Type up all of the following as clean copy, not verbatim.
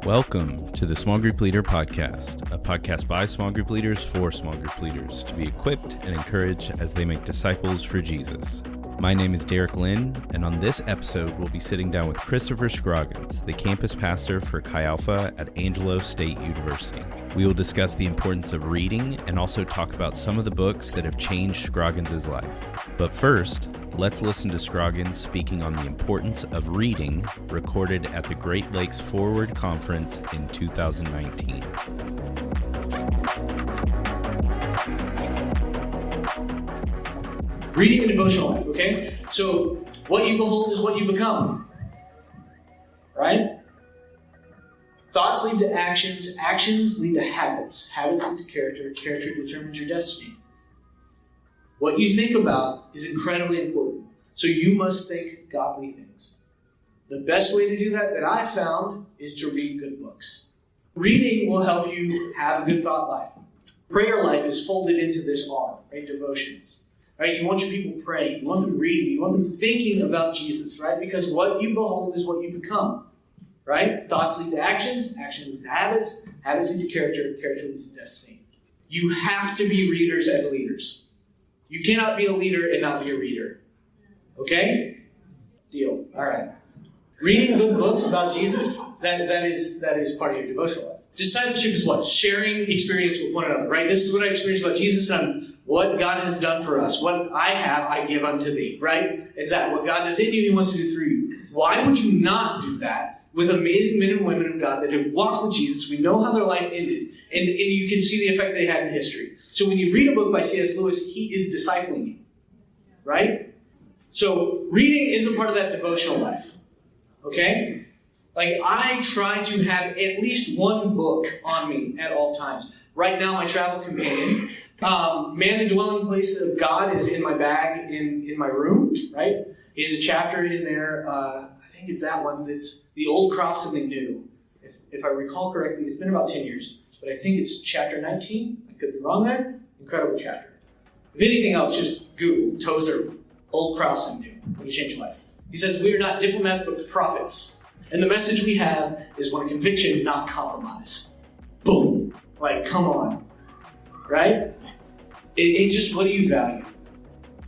Welcome to the Small Group Leader Podcast, a podcast by small group leaders for small group leaders to be equipped and encouraged as they make disciples for Jesus. My name is Derek Lynn, and on this episode, we'll be sitting down with Krystopher Scroggins, the campus pastor for Chi Alpha at Angelo State University. We will discuss the importance of reading and also talk about some of the books that have changed Scroggins' life. But first, let's listen to Scroggins speaking on the importance of reading, recorded at the Great Lakes Forward Conference in 2019. Reading and devotional life, okay? So, what you behold is what you become. Right? Thoughts lead to actions. Actions lead to habits. Habits lead to character. Character determines your destiny. What you think about is incredibly important. So you must think godly things. The best way to do that I've found is to read good books. Reading will help you have a good thought life. Prayer life is folded into this R, right? Devotions. Right? You want your people praying. You want them reading. You want them thinking about Jesus, right? Because what you behold is what you become, right? Thoughts lead to actions. Actions lead to habits. Habits lead to character. Character leads to destiny. You have to be readers as leaders. You cannot be a leader and not be a reader. Okay? Deal. All right. Reading good books about Jesus, that is part of your devotional life. Discipleship is what? Sharing experience with one another, right? This is what I experienced about Jesus and what God has done for us. What I have, I give unto thee, right? Is that what God does in you, He wants to do through you. Why would you not do that with amazing men and women of God that have walked with Jesus? We know how their life ended, and you can see the effect they had in history. So when you read a book by C.S. Lewis, he is discipling you, right? So reading is a part of that devotional life. Okay? Like, I try to have at least one book on me at all times. Right now, my travel companion, Man, the Dwelling Place of God, is in my bag in my room, right? There's a chapter in there, I think it's that one, that's The Old Cross and the New. If I recall correctly, it's been about 10 years, but I think it's chapter 19. I could be wrong there. Incredible chapter. If anything else, just Google Tozer, Old Cross and New. It'll change your life. He says, we are not diplomats, but prophets. And the message we have is one of conviction, not compromise. Boom. Like, come on. Right? It just, what do you value?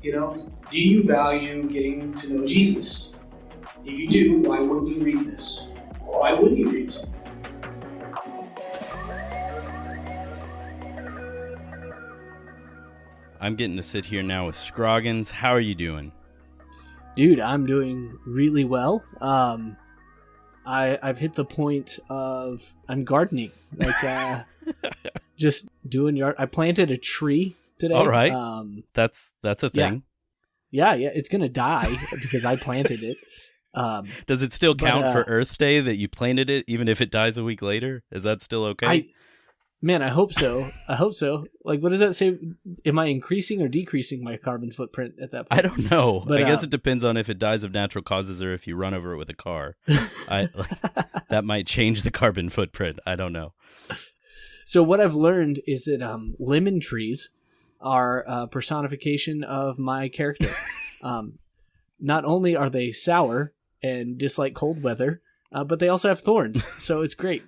You know? Do you value getting to know Jesus? If you do, why wouldn't you read this? Why wouldn't you read something? I'm getting to sit here now with Scroggins. How are you doing? Dude, I'm doing really well. I've hit the point of I'm gardening, like just doing yard. I planted a tree today. All right, that's a thing. Yeah, it's gonna die because I planted it. Does it still count for Earth Day that you planted it, even if it dies a week later? Is that still okay? I hope so. Like, what does that say? Am I increasing or decreasing my carbon footprint at that point? I don't know. But I guess it depends on if it dies of natural causes or if you run over it with a car. That might change the carbon footprint. I don't know. So what I've learned is that lemon trees are a personification of my character. Not only are they sour and dislike cold weather, but they also have thorns, so it's great.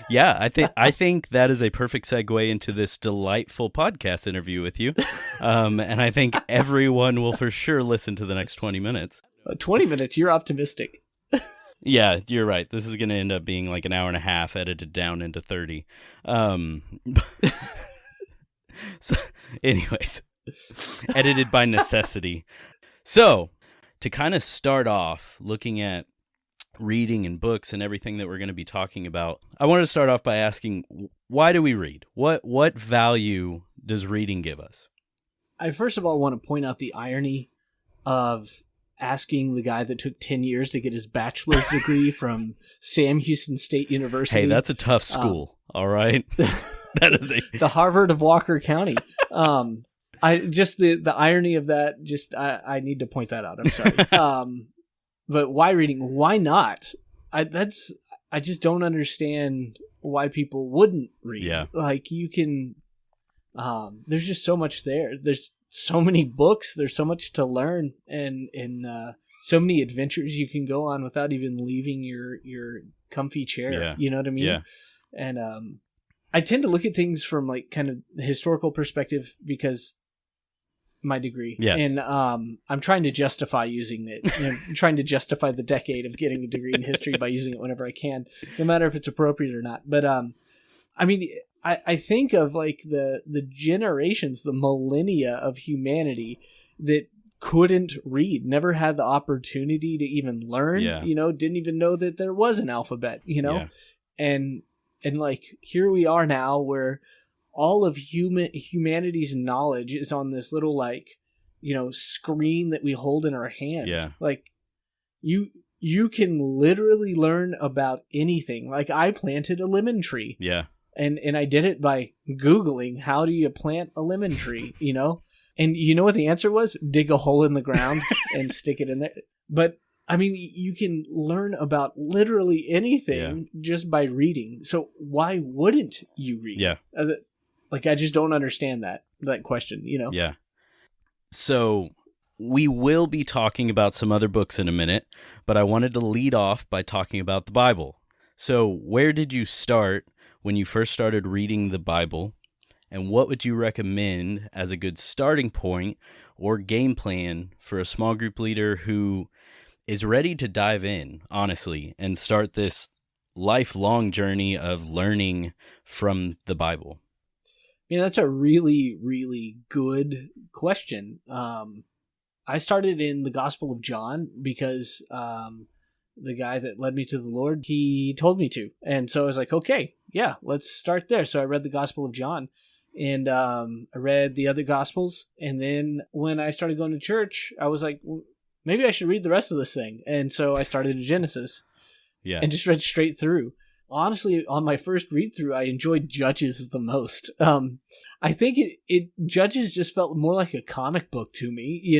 Yeah, I think that is a perfect segue into this delightful podcast interview with you, and I think everyone will for sure listen to the next 20 minutes. 20 minutes? You're optimistic. Yeah, you're right. This is going to end up being like an hour and a half edited down into 30. So, anyways, edited by necessity. So, to kind of start off looking at reading and books and everything that we're going to be talking about, I wanted to start off by asking, why do we read? What value does reading give us? I first of all want to point out the irony of asking the guy that took 10 years to get his bachelor's degree from Sam Houston State University. Hey, that's a tough school, all right? That is the Harvard of Walker County. I just the irony of that, I need to point that out. I'm sorry. But why reading? Why not? I just don't understand why people wouldn't read. Yeah. Like, you can, there's just so much there. There's so many books. There's so much to learn, and so many adventures you can go on without even leaving your comfy chair. Yeah. You know what I mean? Yeah. And I tend to look at things from like kind of the historical perspective because my degree. Yeah. And I'm trying to justify using it. I'm trying to justify the decade of getting a degree in history by using it whenever I can, no matter if it's appropriate or not. But I mean, I think of like the generations, the millennia of humanity that couldn't read, never had the opportunity to even learn, didn't even know that there was an alphabet, and like here we are now where all of humanity's knowledge is on this little like, screen that we hold in our hands. Yeah. Like you can literally learn about anything. Like I planted a lemon tree. Yeah. And I did it by Googling, how do you plant a lemon tree, And you know what the answer was? Dig a hole in the ground and stick it in there. But, I mean, you can learn about literally anything just by reading. So why wouldn't you read? Yeah. Like, I just don't understand that question, Yeah. So we will be talking about some other books in a minute, but I wanted to lead off by talking about the Bible. So where did you start when you first started reading the Bible, and what would you recommend as a good starting point or game plan for a small group leader who is ready to dive in, honestly, and start this lifelong journey of learning from the Bible? Yeah, that's a really, really good question. I started in the Gospel of John because the guy that led me to the Lord, he told me to. And so I was like, okay, yeah, let's start there. So I read the Gospel of John, and I read the other Gospels. And then when I started going to church, I was like, well, maybe I should read the rest of this thing. And so I started in Genesis and just read straight through. Honestly, on my first read through, I enjoyed Judges the most. I think Judges just felt more like a comic book to me,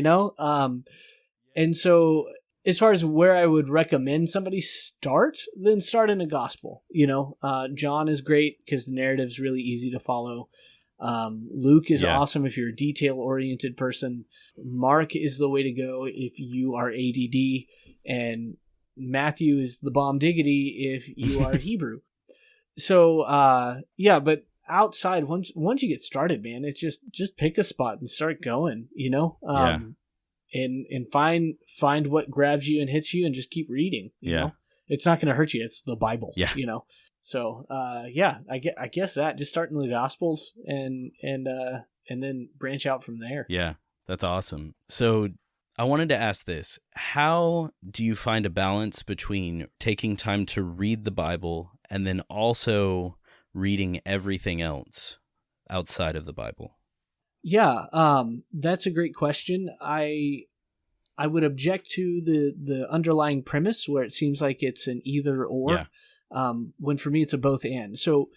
and so as far as where I would recommend somebody start in a gospel, John is great because the narrative's really easy to follow. Luke is awesome if you're a detail-oriented person. Mark is the way to go if you are ADD, and Matthew is the bomb diggity if you are Hebrew. So, but outside, once you get started, man, it's just pick a spot and start going, and find what grabs you and hits you and just keep reading, you know? It's not going to hurt you. It's the Bible, So, I guess that just start in the Gospels and then branch out from there. Yeah, that's awesome. So I wanted to ask this. How do you find a balance between taking time to read the Bible and then also reading everything else outside of the Bible? Yeah, that's a great question. I would object to the underlying premise where it seems like it's an either or, when for me it's a both and. So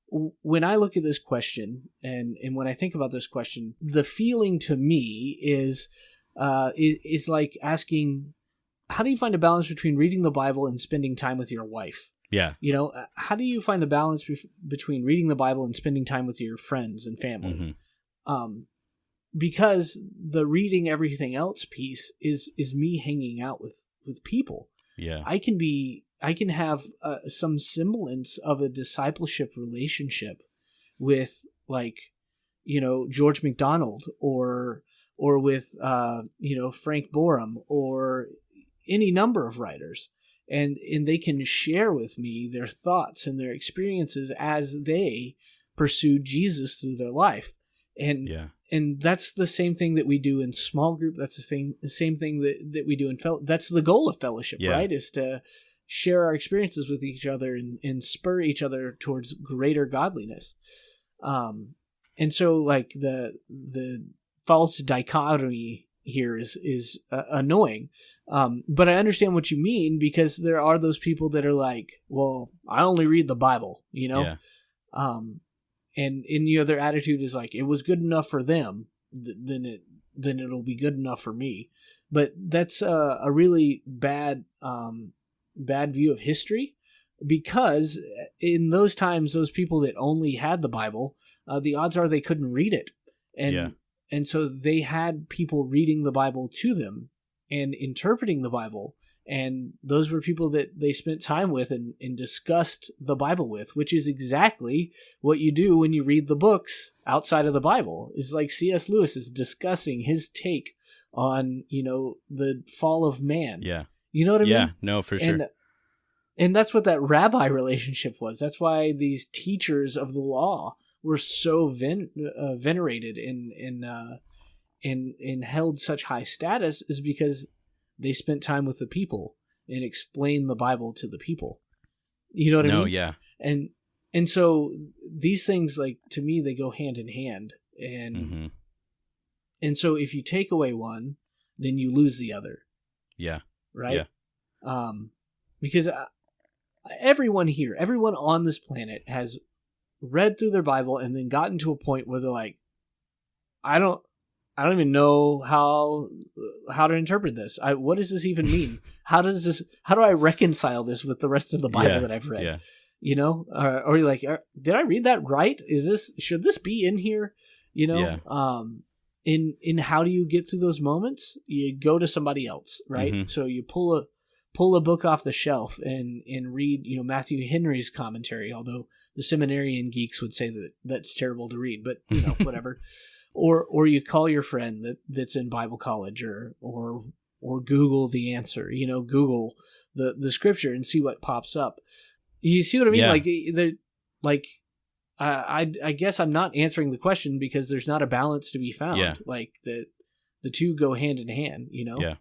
when I look at this question and when I think about this question, the feeling to me is like asking, how do you find a balance between reading the Bible and spending time with your wife? Yeah. How do you find the balance between reading the Bible and spending time with your friends and family? Mm-hmm. Because the reading everything else piece is me hanging out with people. Yeah. I can have some semblance of a discipleship relationship with George MacDonald or with Frank Borum or any number of writers, and they can share with me their thoughts and their experiences as they pursued Jesus through their life. And that's the same thing that we do in small group. That's the same thing that we do in that's the goal of fellowship, right? Is to share our experiences with each other and spur each other towards greater godliness. And so like the false dichotomy here is annoying. But I understand what you mean, because there are those people that are like, well, I only read the Bible, and their attitude is like, it was good enough for them, then it'll be good enough for me. But that's a really bad view of history, because in those times, those people that only had the Bible, the odds are they couldn't read it. And so they had people reading the Bible to them, and interpreting the Bible. And those were people that they spent time with and discussed the Bible with, which is exactly what you do when you read the books outside of the Bible. It's like C.S. Lewis is discussing his take on, the fall of man. Yeah. You know what I mean? Yeah, no, for sure. And that's what that rabbi relationship was. That's why these teachers of the law were so venerated and held such high status, is because they spent time with the people and explained the Bible to the people. You know what I mean? No, yeah. And so these things, like, to me, they go hand in hand. And so if you take away one, then you lose the other. Yeah. Right? Yeah. Because everyone on this planet has read through their Bible and then gotten to a point where they're like, I don't even know how to interpret this. What does this even mean? How do I reconcile this with the rest of the Bible that I've read? Yeah. Or you're like, did I read that right? Should this be in here? Yeah. In how do you get through those moments? You go to somebody else, right? Mm-hmm. So you pull a book off the shelf and read, Matthew Henry's commentary, although the seminarian geeks would say that that's terrible to read, but whatever. Or you call your friend that's in Bible college, or Google the answer. Google the scripture and see what pops up. You see what I mean? Yeah. I guess I'm not answering the question because there's not a balance to be found. Yeah. Like the two go hand in hand. Yeah.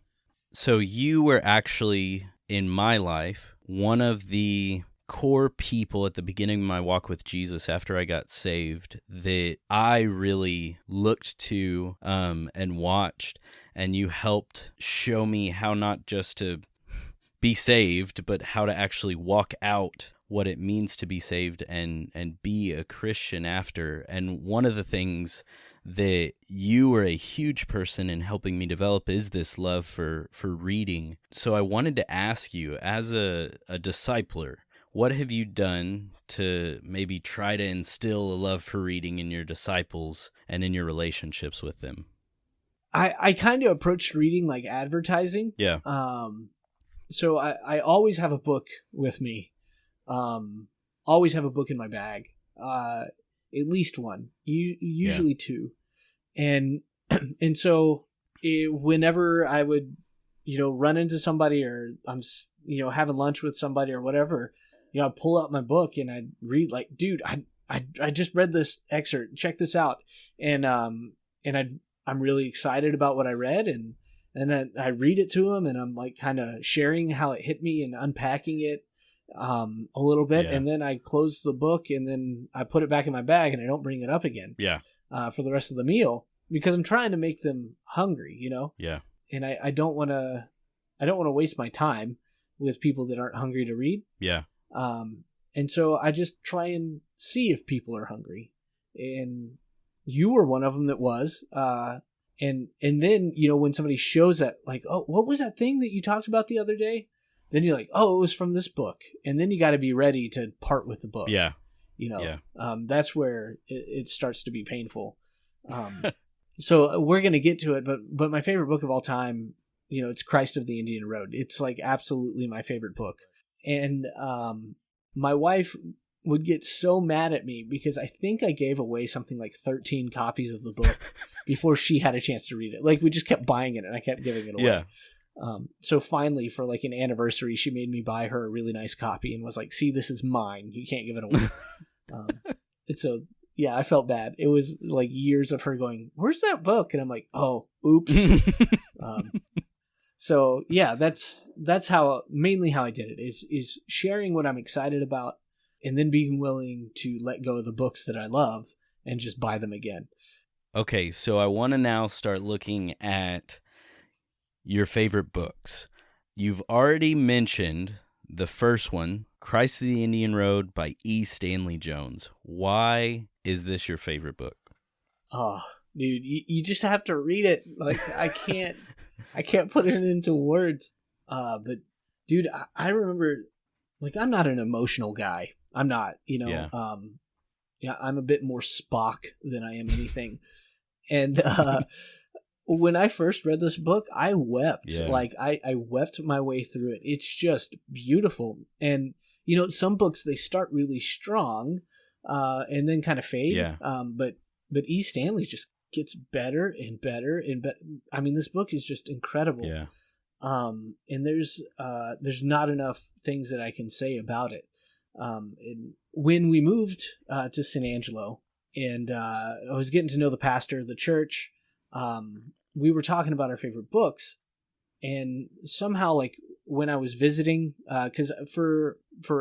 So you were actually, in my life, one of the core people at the beginning of my walk with Jesus after I got saved that I really looked to and watched, and you helped show me how not just to be saved, but how to actually walk out what it means to be saved and be a Christian after. And one of the things that you were a huge person in helping me develop is this love for reading. So I wanted to ask you, as a discipler, what have you done to maybe try to instill a love for reading in your disciples and in your relationships with them? I kind of approached reading like advertising. Yeah. So I always have a book with me. Always have a book in my bag. At least one, usually two. And so whenever I would, run into somebody, or I'm, having lunch with somebody or whatever, I'd pull out my book and I'd read, like, dude, I just read this excerpt. Check this out. And I'm really excited about what I read. And then I read it to them, and I'm like kind of sharing how it hit me and unpacking it a little bit. Yeah. And then I close the book, and then I put it back in my bag, and I don't bring it up again. Yeah. For the rest of the meal, because I'm trying to make them hungry, Yeah. And I don't want to waste my time with people that aren't hungry to read. Yeah. And so I just try and see if people are hungry. And you were one of them that was. And then, when somebody shows that, like, oh, what was that thing that you talked about the other day? Then you're like, oh, it was from this book. And then you got to be ready to part with the book. Yeah. That's where it starts to be painful. So we're going to get to it, but my favorite book of all time, it's Christ of the Indian Road. It's like absolutely my favorite book. And my wife would get so mad at me because I think I gave away something like 13 copies of the book before she had a chance to read it. Like, we just kept buying it and I kept giving it away. Yeah. So finally, for like an anniversary, she made me buy her a really nice copy and was like, see, this is mine. You can't give it away. Yeah, I felt bad. It was like years of her going, where's that book? And I'm like, oh, oops. So yeah, that's mainly how I did it, is sharing what I'm excited about, and then being willing to let go of the books that I love and just buy them again. Okay, so I want to now start looking at your favorite books. You've already mentioned the first one, Christ of the Indian Road by E. Stanley Jones. Why is this your favorite book? Oh, dude, you just have to read it. Like, I can't put it into words. But dude, I remember, like, I'm not an emotional guy. I'm not, Yeah, I'm a bit more Spock than I am anything. And when I first read this book, I wept. Yeah. Like I wept my way through it. It's just beautiful. And some books, they start really strong, and then kind of fade. Yeah. But E. Stanley's just gets better and better and better. I mean, this book is just incredible. Yeah. And there's not enough things that I can say about it. And when we moved to San Angelo, and I was getting to know the pastor of the church, we were talking about our favorite books, and somehow, like, when I was visiting, because for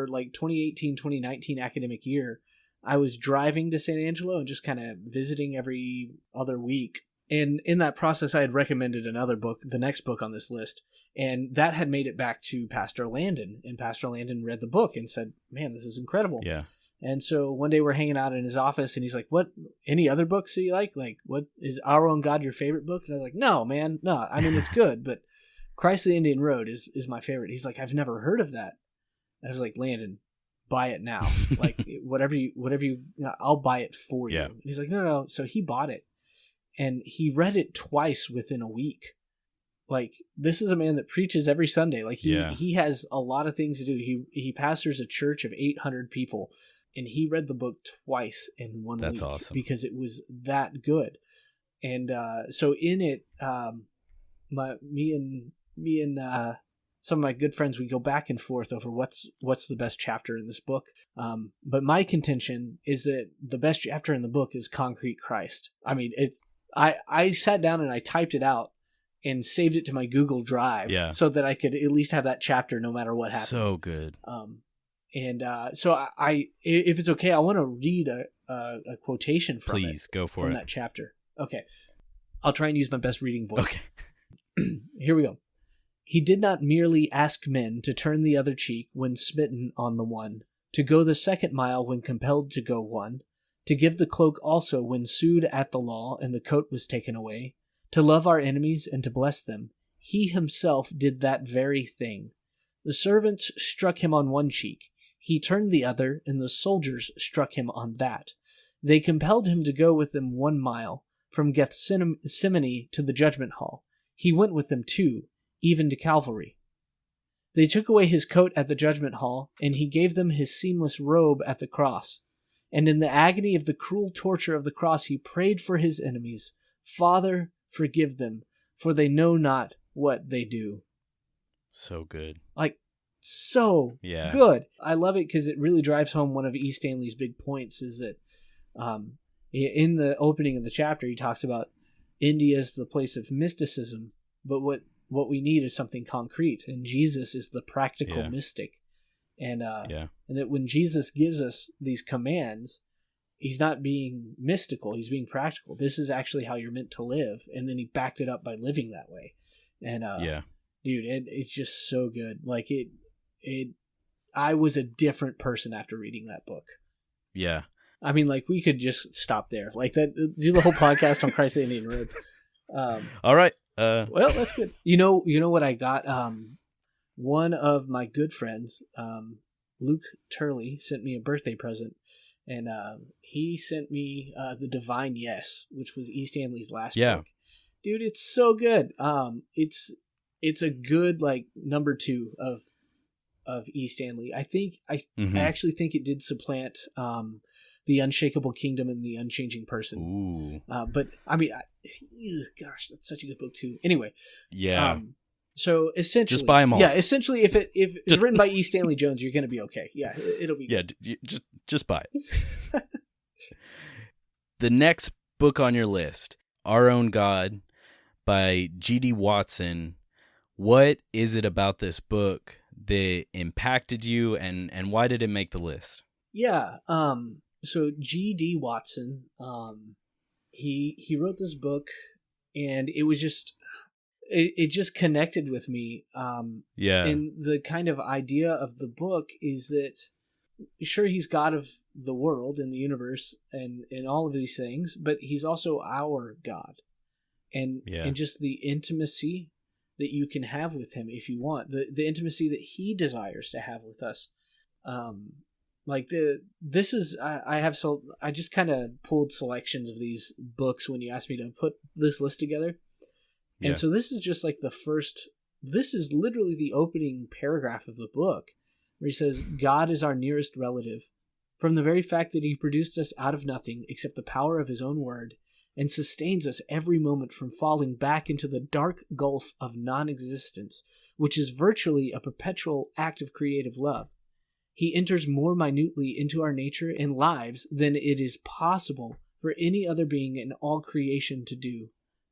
like 2018-2019 academic year, I was driving to San Angelo and just kind of visiting every other week. And in that process, I had recommended another book, the next book on this list, and that had made it back to Pastor Landon. And Pastor Landon read the book and said, "Man, this is incredible." Yeah. And so one day we're hanging out in his office, and he's like, "What? Any other books that you like? Like, what is Our Own God your favorite book?" And I was like, "No, man, no. I mean, it's good, but Christ the Indian Road is my favorite." He's like, "I've never heard of that." I was like, "Landon, buy it now. Like, whatever you, I'll buy it for you." Yeah. And he's like, "No." So he bought it. And he read it twice within a week. Like, this is a man that preaches every Sunday. Like, he has a lot of things to do. He pastors a church of 800 people, and he read the book twice in 1 week. That's awesome. Because it was that good. And so in it, me and some of my good friends, we go back and forth over what's the best chapter in this book. But my contention is that the best chapter in the book is Concrete Christ. I mean, I sat down and I typed it out and saved it to my Google Drive, so that I could at least have that chapter no matter what happens. So good. So I if it's okay, I want to read a quotation from Please, it. go for from it. that chapter. Okay. I'll try and use my best reading voice. Okay. Here we go. "He did not merely ask men to turn the other cheek when smitten on the one, to go the second mile when compelled to go one, to give the cloak also when sued at the law and the coat was taken away, to love our enemies and to bless them. He himself did that very thing. The servants struck him on one cheek. He turned the other, and the soldiers struck him on that. They compelled him to go with them 1 mile, from Gethsemane to the judgment hall. He went with them 2, even to Calvary. They took away his coat at the judgment hall, and he gave them his seamless robe at the cross. And in the agony of the cruel torture of the cross, he prayed for his enemies. Father, forgive them, for they know not what they do." So good. Like, so good. I love it because it really drives home one of E. Stanley's big points, is that in the opening of the chapter, he talks about India is the place of mysticism, but what we need is something concrete, and Jesus is the practical mystic. And that when Jesus gives us these commands, he's not being mystical, he's being practical. This is actually how you're meant to live. And then he backed it up by living that way. And dude, it's just so good. Like I was a different person after reading that book. Yeah. I mean, like, we could just stop there. Like, that, do the whole podcast on Christ the Indian Road. All right. Well, that's good. You know what I got? One of my good friends, Luke Turley, sent me a birthday present, and he sent me The Divine Yes, which was E. Stanley's last book. Dude, it's so good. It's a good, like, number 2 of E. Stanley. I actually think it did supplant The Unshakable Kingdom and The Unchanging Person. Ooh. But I mean, gosh, that's such a good book too. Anyway. Yeah. So essentially, just buy them all. Yeah, essentially, if it's written by E. Stanley Jones, you're going to be okay. Yeah, it'll be. Yeah, just buy it. The next book on your list, Our Own God, by G.D. Watson. What is it about this book that impacted you, and why did it make the list? Yeah. So G.D. Watson, he wrote this book, and it was just. It just connected with me. And the kind of idea of the book is that, sure, he's God of the world and the universe and all of these things, but he's also our God. And just the intimacy that you can have with him if you want, the intimacy that he desires to have with us. I just kind of pulled selections of these books when you asked me to put this list together. Yeah. And so this is just like this is literally the opening paragraph of the book, where he says, God is our nearest relative. From the very fact that he produced us out of nothing except the power of his own word, and sustains us every moment from falling back into the dark gulf of non-existence, which is virtually a perpetual act of creative love. He enters more minutely into our nature and lives than it is possible for any other being in all creation to do.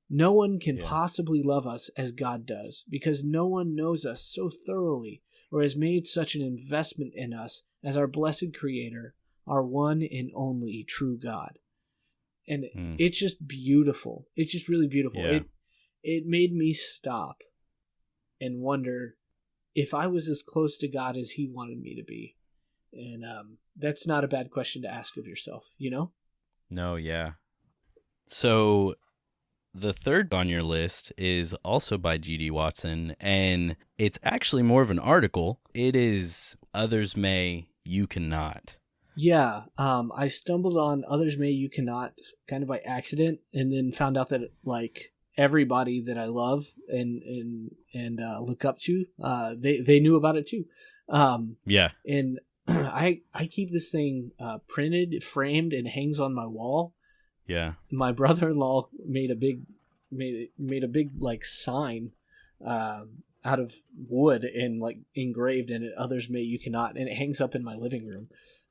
No one can possibly love us as God does, because no one knows us so thoroughly or has made such an investment in us as our blessed Creator, our one and only true God. And it's just beautiful. It's just really beautiful. Yeah. It made me stop and wonder if I was as close to God as he wanted me to be. And that's not a bad question to ask of yourself, you know? No, yeah. So the third on your list is also by G.D. Watson, and it's actually more of an article. It is Others May, You Cannot. Yeah, I stumbled on Others May, You Cannot kind of by accident, and then found out that like everybody that I love and look up to, they knew about it too. Yeah. And I keep this thing printed, framed, and hangs on my wall. Yeah. My brother-in-law made a big like sign out of wood and like engraved in it, Others May, You Cannot, and it hangs up in my living room.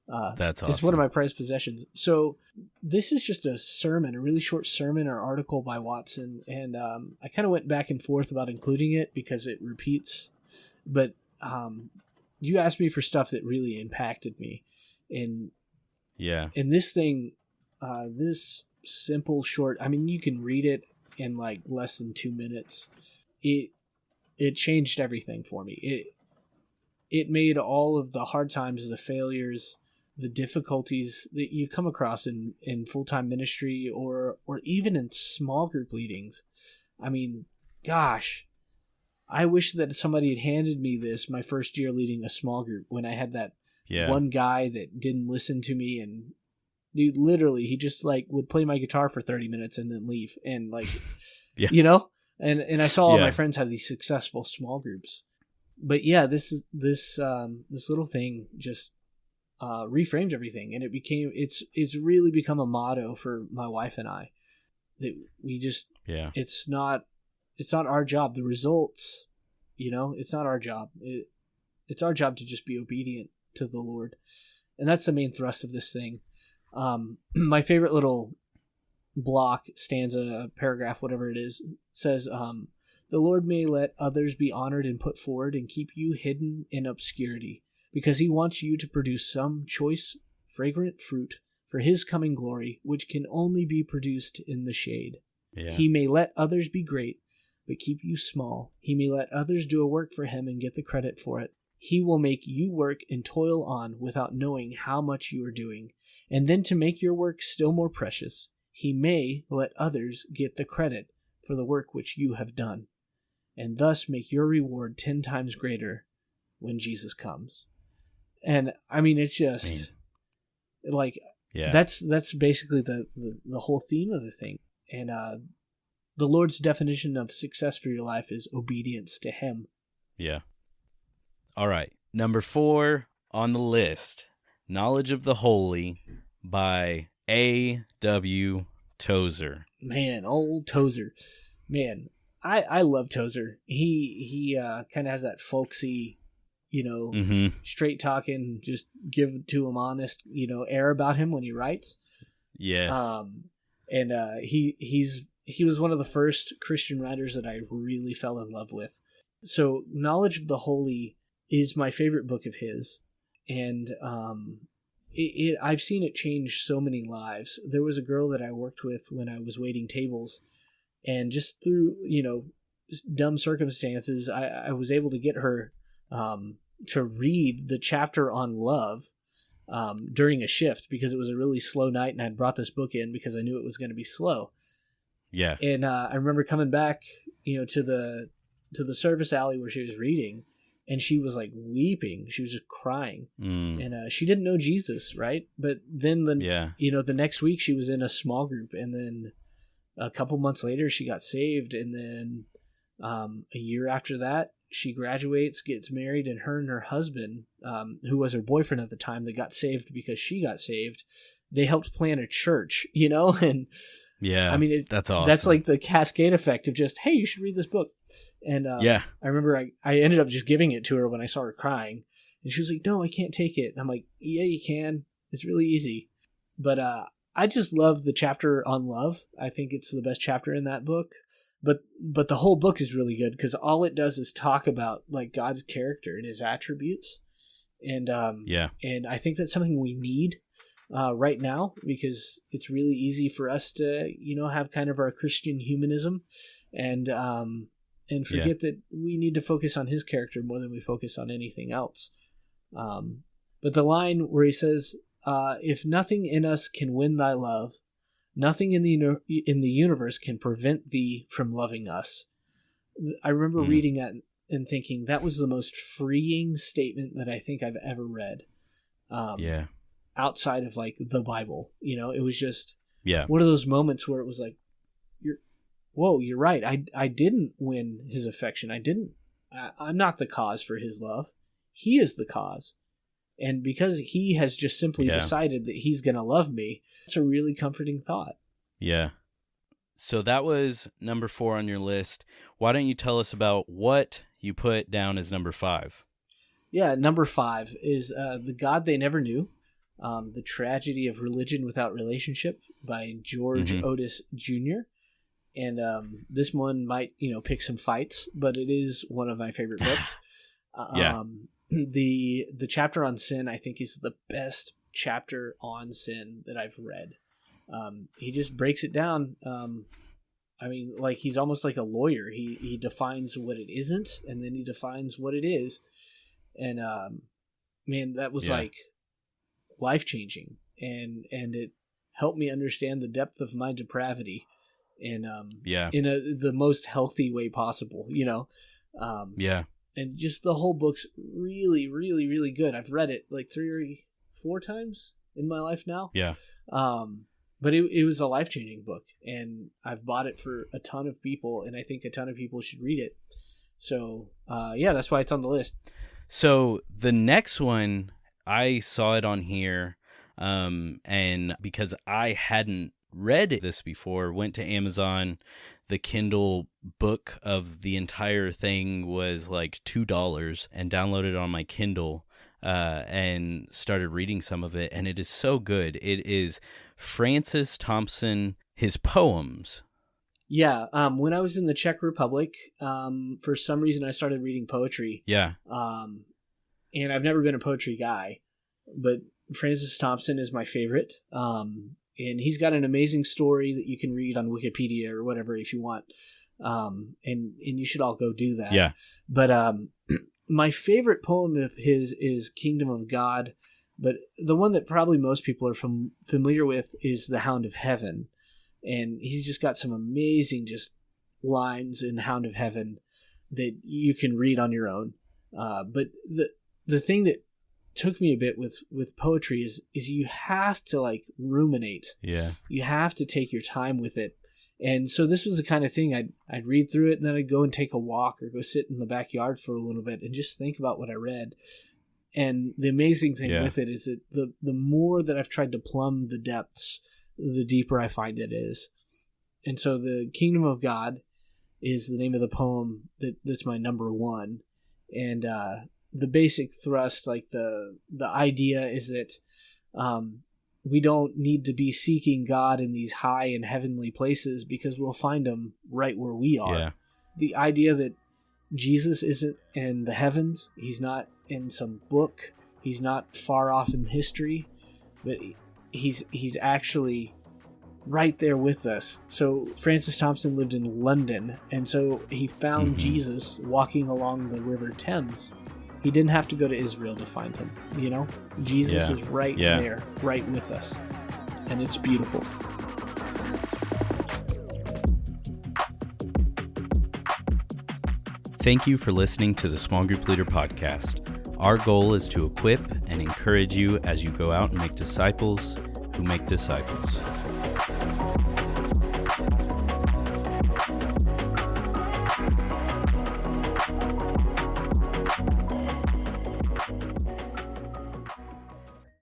That's awesome. It's one of my prized possessions. So this is just a sermon, a really short sermon or article by Watson, and I kind of went back and forth about including it because it repeats, but you asked me for stuff that really impacted me, and this thing, this simple short, I mean, you can read it in like less than 2 minutes. It changed everything for me. It made all of the hard times, the failures, the difficulties that you come across in full-time ministry or even in small group leadings. I mean, gosh, I wish that somebody had handed me this my first year leading a small group when I had that one guy that didn't listen to me, and dude, literally, he just like would play my guitar for 30 minutes and then leave. And like, you know, and I saw all my friends have these successful small groups. But yeah, this little thing just reframed everything, and it's really become a motto for my wife and I, that we just it's not our job. The results, you know, it's not our job. It's our job to just be obedient to the Lord, and that's the main thrust of this thing. My favorite little block, stanza, paragraph, whatever it is, says, the Lord may let others be honored and put forward and keep you hidden in obscurity, because he wants you to produce some choice, fragrant fruit for his coming glory, which can only be produced in the shade. Yeah. He may let others be great, but keep you small. He may let others do a work for him and get the credit for it. He will make you work and toil on without knowing how much you are doing. And then to make your work still more precious, he may let others get the credit for the work which you have done, and thus make your reward 10 times greater when Jesus comes. And I mean, it's just like, that's basically the whole theme of the thing. And the Lord's definition of success for your life is obedience to him. Yeah. All right. Number 4 on the list, Knowledge of the Holy by A.W. Tozer. Man, old Tozer. Man, I love Tozer. He kind of has that folksy, you know, straight talking, just give to him honest, you know, air about him when he writes. Yes. And he was one of the first Christian writers that I really fell in love with. So Knowledge of the Holy is my favorite book of his. And I've seen it change so many lives. There was a girl that I worked with when I was waiting tables, and just through, you know, just dumb circumstances, I was able to get her to read the chapter on love during a shift, because it was a really slow night, and I'd brought this book in because I knew it was going to be slow. Yeah. And I remember coming back, you know, to the service alley where she was reading, and she was like weeping. She was just crying. And she didn't know Jesus, right? But then you know, the next week she was in a small group, and then a couple months later, she got saved. And then a year after that, she graduates, gets married, and her husband, who was her boyfriend at the time, that got saved because she got saved, they helped plant a church, and yeah, I mean, that's awesome. That's like the cascade effect of just, hey, you should read this book. And I remember I ended up just giving it to her when I saw her crying, and she was like, no, I can't take it. And I'm like, yeah, you can. It's really easy. But I just love the chapter on love. I think it's the best chapter in that book. But the whole book is really good because all it does is talk about like God's character and his attributes. And and I think that's something we need right now, because it's really easy for us to, have kind of our Christian humanism and forget that we need to focus on his character more than we focus on anything else. But the line where he says, if nothing in us can win thy love, nothing in the universe can prevent thee from loving us. I remember reading that and thinking that was the most freeing statement that I think I've ever read. Outside of like the Bible, it was just one of those moments where it was like, you're right. I didn't win his affection. I'm not the cause for his love. He is the cause. And because he has just simply decided that he's going to love me, it's a really comforting thought. Yeah. So that was number 4 on your list. Why don't you tell us about what you put down as number 5? Yeah, number 5 is The God They Never Knew, The Tragedy of Religion Without Relationship by George Otis Jr. And this one might, pick some fights, but it is one of my favorite books. The chapter on sin, I think, is the best chapter on sin that I've read. He just breaks it down. I mean, like he's almost like a lawyer. He defines what it isn't, and then he defines what it is. And man, that was like life-changing, and it helped me understand the depth of my depravity, and in the most healthy way possible. And just the whole book's really, really, really good. I've read it like 3 or 4 times in my life now. Yeah. But it was a life-changing book, and I've bought it for a ton of people, and I think a ton of people should read it. So, that's why it's on the list. So the next one, I saw it on here, and because I hadn't read this before, went to Amazon. The Kindle book of the entire thing was like $2, and downloaded it on my Kindle and started reading some of it, and it is so good. It is Francis Thompson, his poems. Yeah, when I was in the Czech Republic, for some reason I started reading poetry. Yeah. And I've never been a poetry guy, but Francis Thompson is my favorite. And he's got an amazing story that you can read on Wikipedia or whatever if you want. And you should all go do that. Yeah. But my favorite poem of his is Kingdom of God. But the one that probably most people are familiar with is The Hound of Heaven. And he's just got some amazing just lines in Hound of Heaven that you can read on your own. But the thing that took me a bit with poetry is you have to like ruminate. Yeah. You have to take your time with it. And so this was the kind of thing I'd read through it, and then I'd go and take a walk or go sit in the backyard for a little bit and just think about what I read. And the amazing thing with it is that the more that I've tried to plumb the depths, the deeper I find it is. And so the Kingdom of God is the name of the poem that's my number 1. And the basic thrust, like the idea is that we don't need to be seeking God in these high and heavenly places because we'll find him right where we are. Yeah. The idea that Jesus isn't in the heavens, he's not in some book, he's not far off in history, but he's actually right there with us. So Francis Thompson lived in London, and so he found Jesus walking along the River Thames. He didn't have to go to Israel to find him, Jesus is right there, right with us. And it's beautiful. Thank you for listening to the Small Group Leader Podcast. Our goal is to equip and encourage you as you go out and make disciples who make disciples.